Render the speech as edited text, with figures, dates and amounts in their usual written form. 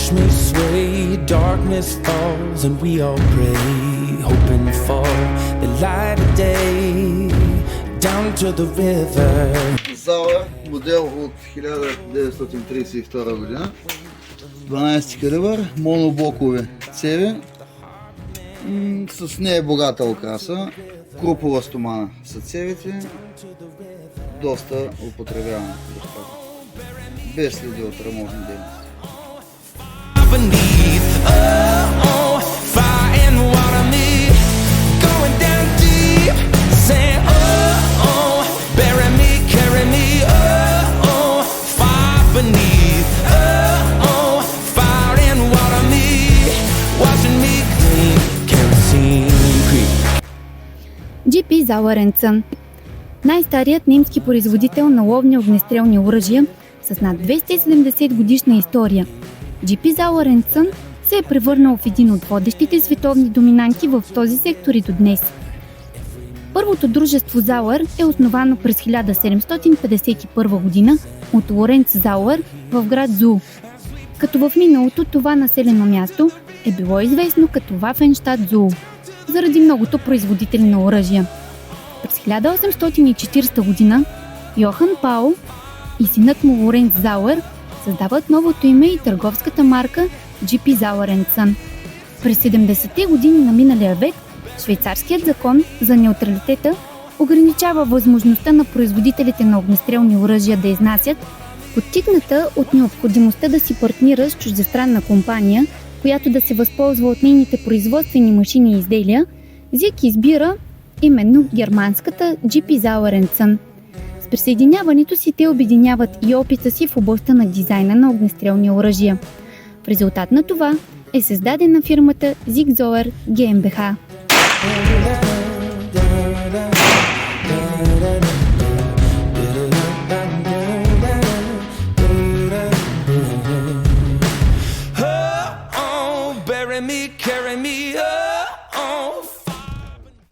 watch me sway, darkness falls and we all pray, hoping for the light of day, down to the river. Зауер, модел от 1932 година. 12 калибър, моноблокови цеви, с нея богата окраса, крупова стомана са цевите, доста употребявана, без следи от ремонтни дейности. GP Sauer & Son, най-старият немски производител на ловни огнестрелни оръжия с над 270 годишна история. GP Sauer & Son се е превърнал в един от водещите световни доминанти в този сектор и до днес. Първото дружество Зауер е основано през 1751 година от Лоренц Зауер в град Зул, като в миналото това населено място е било известно като Вафенщат Зул, заради многото производители на оръжия. През 1840 година Йохан Паул и синът му Лоренц Зауер създават новото име и търговската марка GP Sauer & Son. През 70-те години на миналия век швейцарският закон за неутралитета ограничава възможността на производителите на огнестрелни оръжия да изнасят, подтикната от необходимостта да си партнира с чуждестранна компания, която да се възползва от нейните производствени машини и изделия, ЗИК избира именно германската GP Sauer & Son. С присъединяването си те обединяват и опита си в областта на дизайна на огнестрелни оръжия. В резултат на това е създадена фирмата Sig Sauer GmbH.